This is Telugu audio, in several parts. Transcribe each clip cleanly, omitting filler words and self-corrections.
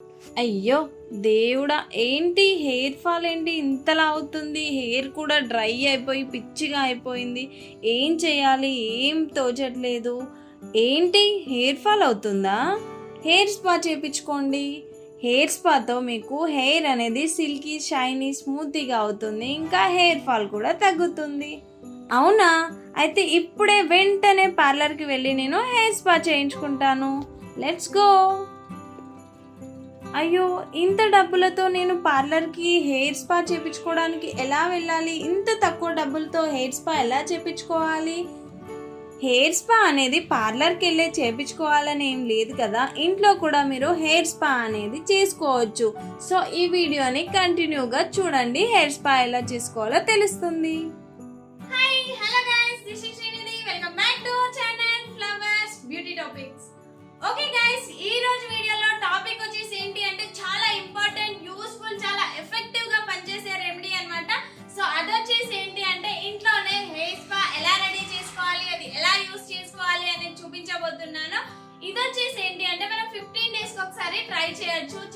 అయ్యో దేవుడా, ఏంటి హెయిర్ ఫాల్ ఏంటి ఇంతలా అవుతుంది? హెయిర్ కూడా డ్రై అయిపోయి పిచ్చిగా అయిపోయింది. ఏం చేయాలి, ఏం తోచట్లేదు. ఏంటి హెయిర్ ఫాల్ అవుతుందా? హెయిర్ స్పా చేయించుకోండి. హెయిర్ స్పాతో మీకు హెయిర్ అనేది సిల్కీ షైనీ స్మూతీగా అవుతుంది, ఇంకా హెయిర్ ఫాల్ కూడా తగ్గుతుంది. అవునా? అయితే ఇప్పుడే వెంటనే పార్లర్కి వెళ్ళి నేను హెయిర్ స్పా చేయించుకుంటాను. Let's go. అయ్యో, ఇంత డబ్బులతో నేను పార్లర్కి హెయిర్ స్పా చేయించుకోవడానికి ఎలా వెళ్ళాలి? ఇంత తక్కువ డబ్బులతో హెయిర్ స్పా ఎలా చేయించుకోవాలి? హెయిర్ స్పా అనేది పార్లర్కి వెళ్ళే చేయించుకోవాలని ఏం లేదు కదా, ఇంట్లో కూడా మీరు హెయిర్ స్పా అనేది చేసుకోవచ్చు. సో ఈ వీడియోని కంటిన్యూగా చూడండి, హెయిర్ స్పా ఎలా చేసుకోవాలో తెలుస్తుంది. Hi, hello guys, this is Srinidhi. Welcome back to our channel flowers beauty topics. Okay guys, ఈ రోజు వీడియోలో టాపిక్ వచ్చేసి ఏంటి అంటే చాలా ఇంపార్టెంట్, యూస్ఫుల్, చాలా ఎఫెక్టివ్ గా పనిచేసే రెమెడీ అన్నమాట. సో అది వచ్చేసి ఏంటి అంటే ఇంట్లోనే హెయిర్ స్పా ఎలా రెడీ చేసుకోవాలి, అది ఎలా యూస్ చేసుకోవాలి అనేది చూపించబోతున్నాను. ఇది వచ్చేసి ఏంటి అంటే మనం 15 days కి ఒకసారి ట్రై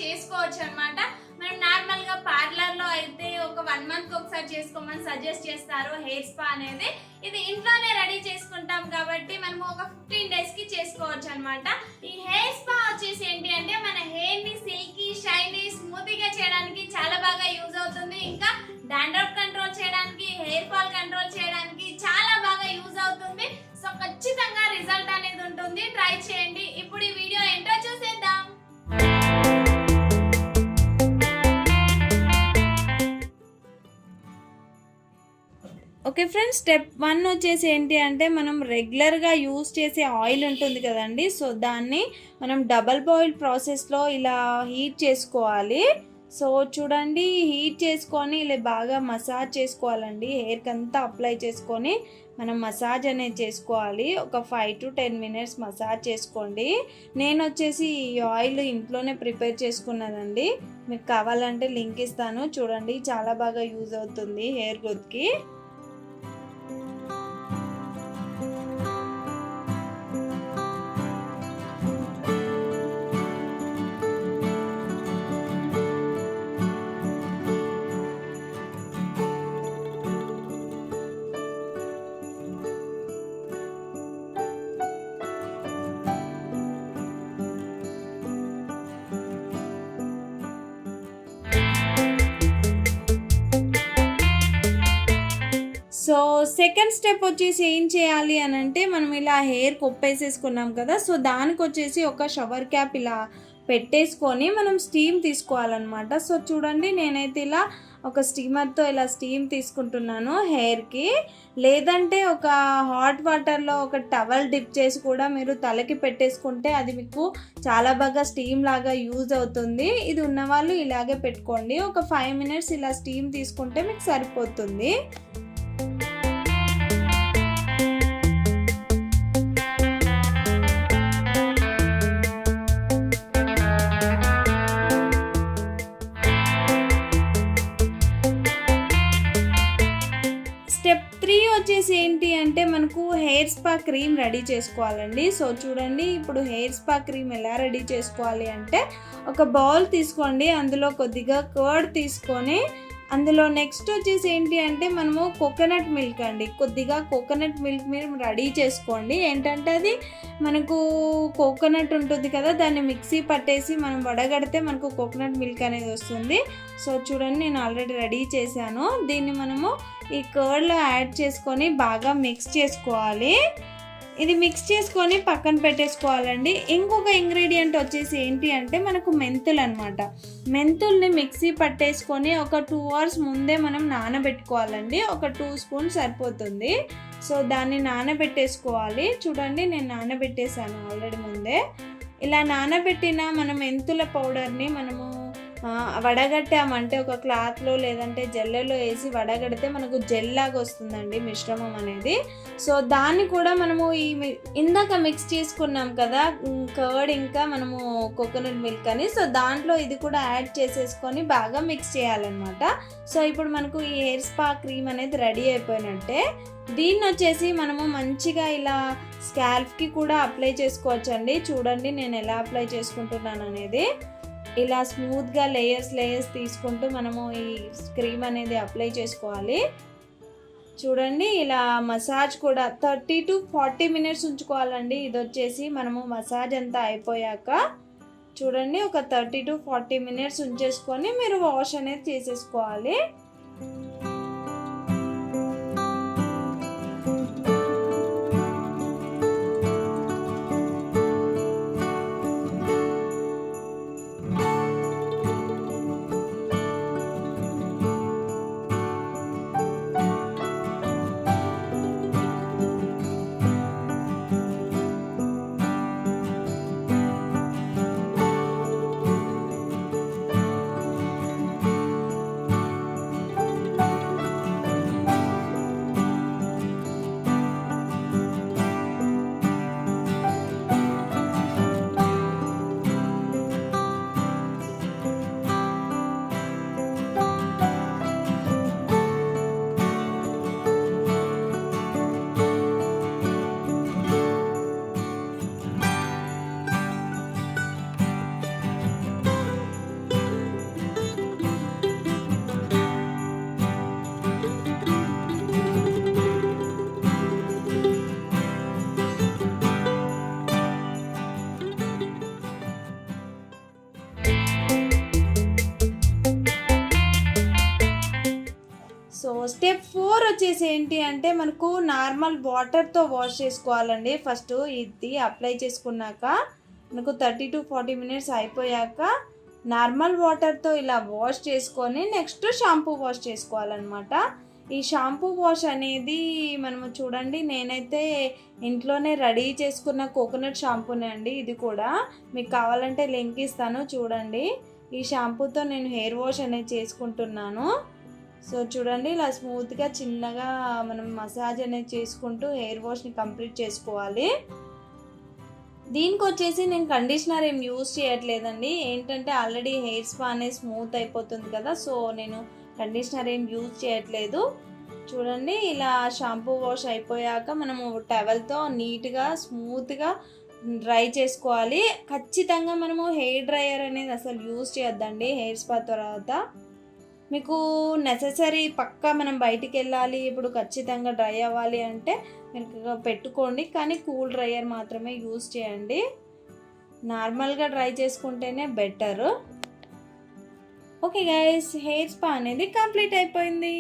చేసుకోవచ్చు అన్నమాట. మనం నార్మల్ గా పార్లర్ లో అయితే ఒక 1 month కి ఒకసారి చేసుకోమని సజెస్ట్ చేస్తారు హెయిర్ స్పా అనేది. ఇది ఇంట్లోనే రెడీ చేసుకుంటాం కాబట్టి మనము ఒక 15 days కి చేసుకోవచ్చు అన్నమాట. ఈ హెయిర్ స్పా వచ్చేసి ఏంటి అంటే మన హెయిర్ ని సిల్కీ షైనీ స్మూతీగా చేయడానికి చాలా బాగా యూజ్ అవుతుంది. ఇంకా డాండ్రఫ్ కంట్రోల్ చేయడానికి, హెయిర్ ఫాల్ కంట్రోల్ చేయడానికి చాలా బాగా యూజ్ అవుతుంది. సో ఖచ్చితంగా రిజల్ట్ అనేది ఉంటుంది, ట్రై చేయండి. ఇప్పుడు ఈ వీడియో ఏంటో చూసేద్దాం. ఓకే ఫ్రెండ్స్, స్టెప్ 1 వచ్చేసి ఏంటి అంటే మనం రెగ్యులర్గా యూస్ చేసే ఆయిల్ ఉంటుంది కదండి, సో దాన్ని మనం డబల్ బాయిల్ ప్రాసెస్లో ఇలా హీట్ చేసుకోవాలి. సో చూడండి, హీట్ చేసుకొని ఇలా బాగా మసాజ్ చేసుకోవాలండి. హెయిర్కి అంతా అప్లై చేసుకొని మనం మసాజ్ అనేది చేసుకోవాలి. ఒక 5 to 10 minutes మసాజ్ చేసుకోండి. నేను వచ్చేసి ఈ ఆయిల్ ఇంట్లోనే ప్రిపేర్ చేసుకున్నానండి. మీకు కావాలంటే లింక్ ఇస్తాను, చూడండి. చాలా బాగా యూజ్ అవుతుంది హెయిర్ గ్రోత్కి. సో సెకండ్ స్టెప్ వచ్చేసి ఏం చేయాలి అని అంటే మనం ఇలా హెయిర్ కొప్పేసేసుకున్నాం కదా, సో దానికి వచ్చేసి ఒక షవర్ క్యాప్ ఇలా పెట్టేసుకొని మనం స్టీమ్ తీసుకోవాలన్నమాట. సో చూడండి, నేనైతే ఇలా ఒక స్టీమర్తో ఇలా స్టీమ్ తీసుకుంటున్నాను హెయిర్కి. లేదంటే ఒక హాట్ వాటర్లో ఒక టవల్ డిప్ చేసి కూడా మీరు తలకి పెట్టేసుకుంటే అది మీకు చాలా బాగా స్టీమ్ లాగా యూజ్ అవుతుంది. ఇది ఉన్నవాళ్ళు ఇలాగే పెట్టుకోండి. ఒక 5 minutes ఇలా స్టీమ్ తీసుకుంటే మీకు సరిపోతుంది. స్టెప్ 3 వచ్చేసి ఏంటి అంటే మనకు హెయిర్ స్పా క్రీమ్ రెడీ చేసుకోవాలండి. సో చూడండి, ఇప్పుడు హెయిర్ స్పా క్రీమ్ ఎలా రెడీ చేసుకోవాలి అంటే ఒక బౌల్ తీసుకోండి, అందులో కొద్దిగా కర్డ్ తీసుకొని అందులో నెక్స్ట్ వచ్చేసి ఏంటి అంటే మనము కోకోనట్ మిల్క్ అండి, కొద్దిగా కోకోనట్ మిల్క్ మీరు రెడీ చేసుకోండి. ఏంటంటే అది మనకు కోకోనట్ ఉంటుంది కదా, దాన్ని మిక్సీ పట్టేసి మనం వడగడితే మనకు కోకోనట్ మిల్క్ అనేది వస్తుంది. సో చూడండి, నేను ఆల్రెడీ రెడీ చేశాను. దీన్ని మనము ఈ కర్డ్లో యాడ్ చేసుకొని బాగా మిక్స్ చేసుకోవాలి. ఇది మిక్స్ చేసుకొని పక్కన పెట్టేసుకోవాలండి. ఇంకొక ఇంగ్రీడియంట్ వచ్చేసి ఏంటి అంటే మనకు మెంతులు అనమాట. మెంతుల్ని మిక్సీ పట్టేసుకొని ఒక 2 hours ముందే మనం నానబెట్టుకోవాలండి. ఒక 2 spoons సరిపోతుంది. సో దాన్ని నానబెట్టేసుకోవాలి. చూడండి, నేను నానబెట్టేసాను ఆల్రెడీ ముందే. ఇలా నానబెట్టిన మనం మెంతుల పౌడర్ని మనము వడగట్టామంటే ఒక క్లాత్లో లేదంటే జెల్లలో వేసి వడగడితే మనకు జెల్ లాగా వస్తుందండి మిశ్రమం అనేది. సో దాన్ని కూడా మనము ఇందాక మిక్స్ చేసుకున్నాం కదా కర్డ్ ఇంకా మనము కోకోనట్ మిల్క్ అని, సో దాంట్లో ఇది కూడా యాడ్ చేసేసుకొని బాగా మిక్స్ చేయాలన్నమాట. సో ఇప్పుడు మనకు ఈ హెయిర్ స్పా క్రీమ్ అనేది రెడీ అయిపోయినట్టే. దీన్ని వచ్చేసి మనము మంచిగా ఇలా స్కాల్ప్కి కూడా అప్లై చేసుకోవచ్చండి. చూడండి నేను ఎలా అప్లై చేసుకుంటున్నాను అనేది. ఇలా స్మూత్గా లేయర్స్ తీసుకుంటూ మనము ఈ క్రీమ్ అనేది అప్లై చేసుకోవాలి. చూడండి ఇలా మసాజ్ కూడా 30 to 40 మినిట్స్ ఉంచుకోవాలండి. ఇది వచ్చేసి మనము మసాజ్ అంతా అయిపోయాక చూడండి ఒక 30 to 40 మినిట్స్ ఉంచేసుకొని మీరు వాష్ అనేది చేసేసుకోవాలి. సో స్టెప్ 4 వచ్చేసి ఏంటి అంటే మనకు నార్మల్ వాటర్తో వాష్ చేసుకోవాలండి. ఫస్ట్ ఇది అప్లై చేసుకున్నాక మనకు 30 to 40 మినిట్స్ అయిపోయాక నార్మల్ వాటర్తో ఇలా వాష్ చేసుకొని నెక్స్ట్ షాంపూ వాష్ చేసుకోవాలన్నమాట. ఈ షాంపూ వాష్ అనేది మనము చూడండి నేనైతే ఇంట్లోనే రెడీ చేసుకున్న కోకోనట్ షాంపూనే అండి. ఇది కూడా మీకు కావాలంటే లింక్ ఇస్తాను చూడండి. ఈ షాంపూతో నేను హెయిర్ వాష్ అనేది చేసుకుంటున్నాను. సో చూడండి ఇలా స్మూత్గా చిన్నగా మనం మసాజ్ అనేది చేసుకుంటూ హెయిర్ వాష్ని కంప్లీట్ చేసుకోవాలి. దీనికి వచ్చేసి నేను కండిషనర్ ఏం యూజ్ చేయట్లేదండి. ఏంటంటే ఆల్రెడీ హెయిర్ స్పా అనేది స్మూత్ అయిపోతుంది కదా, సో నేను కండిషనర్ ఏం యూజ్ చేయట్లేదు. చూడండి ఇలా షాంపూ వాష్ అయిపోయాక మనము టవల్తో నీట్గా స్మూత్గా డ్రై చేసుకోవాలి. ఖచ్చితంగా మనము హెయిర్ డ్రైయర్ అనేది అసలు యూజ్ చేయొద్దండి హెయిర్ స్పా తర్వాత. మీకు నెససరీ పక్కా మనం బయటికి వెళ్ళాలి ఇప్పుడు ఖచ్చితంగా డ్రై అవ్వాలి అంటే మీరు పెట్టుకోండి, కానీ కూల్ డ్రైయర్ మాత్రమే యూజ్ చేయండి. నార్మల్గా డ్రై చేసుకుంటేనే better. Okay guys, hair spa అనేది కంప్లీట్ అయిపోయింది.